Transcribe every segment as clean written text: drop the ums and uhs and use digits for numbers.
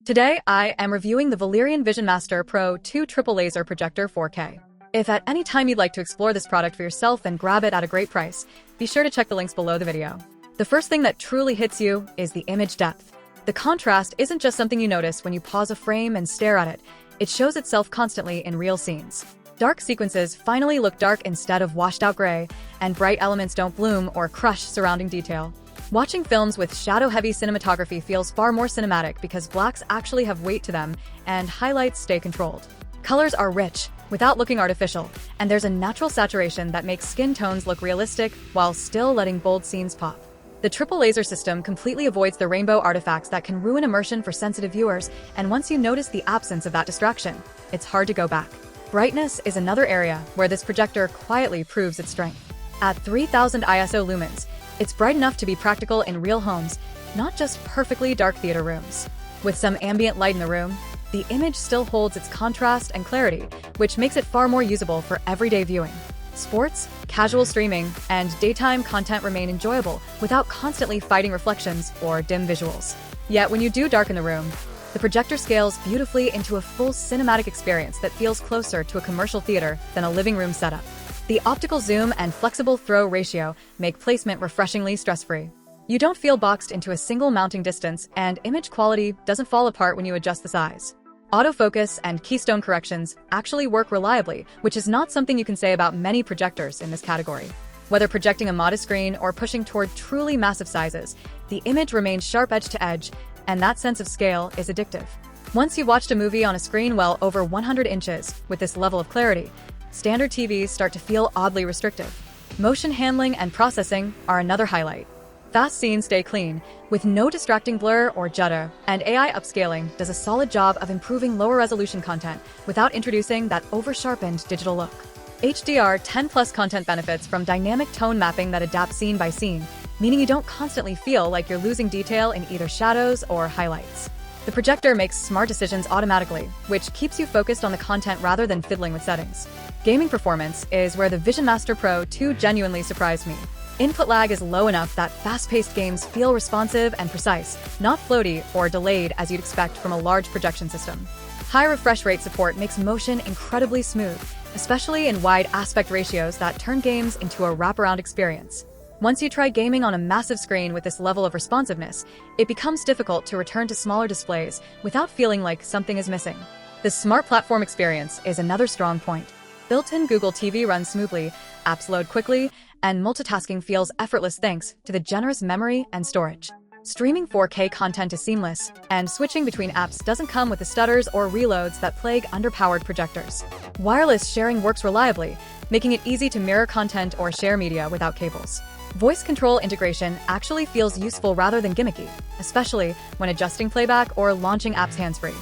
Today, I am reviewing the Valerion VisionMaster Pro2 Triple Laser Projector 4K. If at any time you'd like to explore this product for yourself and grab it at a great price, be sure to check the links below the video. The first thing that truly hits you is the image depth. The contrast isn't just something you notice when you pause a frame and stare at it. It shows itself constantly in real scenes. Dark sequences finally look dark instead of washed-out gray, and bright elements don't bloom or crush surrounding detail. Watching films with shadow-heavy cinematography feels far more cinematic because blacks actually have weight to them and highlights stay controlled. Colors are rich, without looking artificial, and there's a natural saturation that makes skin tones look realistic while still letting bold scenes pop. The triple laser system completely avoids the rainbow artifacts that can ruin immersion for sensitive viewers, and once you notice the absence of that distraction, it's hard to go back. Brightness is another area where this projector quietly proves its strength. At 3000 ISO lumens, it's bright enough to be practical in real homes, not just perfectly dark theater rooms. With some ambient light in the room, the image still holds its contrast and clarity, which makes it far more usable for everyday viewing. Sports, casual streaming, and daytime content remain enjoyable without constantly fighting reflections or dim visuals. Yet when you do darken the room, the projector scales beautifully into a full cinematic experience that feels closer to a commercial theater than a living room setup. The optical zoom and flexible throw ratio make placement refreshingly stress-free. You don't feel boxed into a single mounting distance, and image quality doesn't fall apart when you adjust the size. Autofocus and keystone corrections actually work reliably, which is not something you can say about many projectors in this category. Whether projecting a modest screen or pushing toward truly massive sizes, the image remains sharp edge to edge, and that sense of scale is addictive. Once you've watched a movie on a screen well over 100 inches with this level of clarity, standard TVs start to feel oddly restrictive. Motion handling and processing are another highlight. Fast scenes stay clean, with no distracting blur or judder, and AI upscaling does a solid job of improving lower-resolution content without introducing that over-sharpened digital look. HDR10+ content benefits from dynamic tone mapping that adapts scene by scene, meaning you don't constantly feel like you're losing detail in either shadows or highlights. The projector makes smart decisions automatically, which keeps you focused on the content rather than fiddling with settings. Gaming performance is where the VisionMaster Pro2 genuinely surprised me. Input lag is low enough that fast-paced games feel responsive and precise, not floaty or delayed as you'd expect from a large projection system. High refresh rate support makes motion incredibly smooth, especially in wide aspect ratios that turn games into a wraparound experience. Once you try gaming on a massive screen with this level of responsiveness, it becomes difficult to return to smaller displays without feeling like something is missing. The smart platform experience is another strong point. Built-in Google TV runs smoothly, apps load quickly, and multitasking feels effortless thanks to the generous memory and storage. Streaming 4K content is seamless, and switching between apps doesn't come with the stutters or reloads that plague underpowered projectors. Wireless sharing works reliably, making it easy to mirror content or share media without cables. Voice control integration actually feels useful rather than gimmicky, especially when adjusting playback or launching apps hands-free.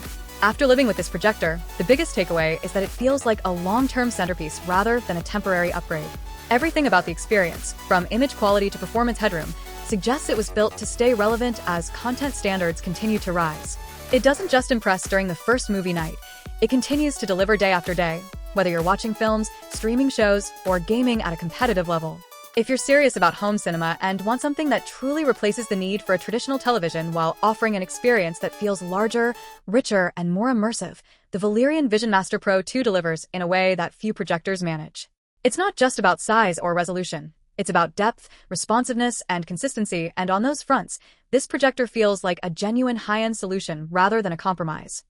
After living with this projector, the biggest takeaway is that it feels like a long-term centerpiece rather than a temporary upgrade. Everything about the experience, from image quality to performance headroom, suggests it was built to stay relevant as content standards continue to rise. It doesn't just impress during the first movie night, it continues to deliver day after day, whether you're watching films, streaming shows, or gaming at a competitive level. If you're serious about home cinema and want something that truly replaces the need for a traditional television while offering an experience that feels larger, richer, and more immersive, the Valerion VisionMaster Pro2 delivers in a way that few projectors manage. It's not just about size or resolution. It's about depth, responsiveness, and consistency, and on those fronts, this projector feels like a genuine high-end solution rather than a compromise.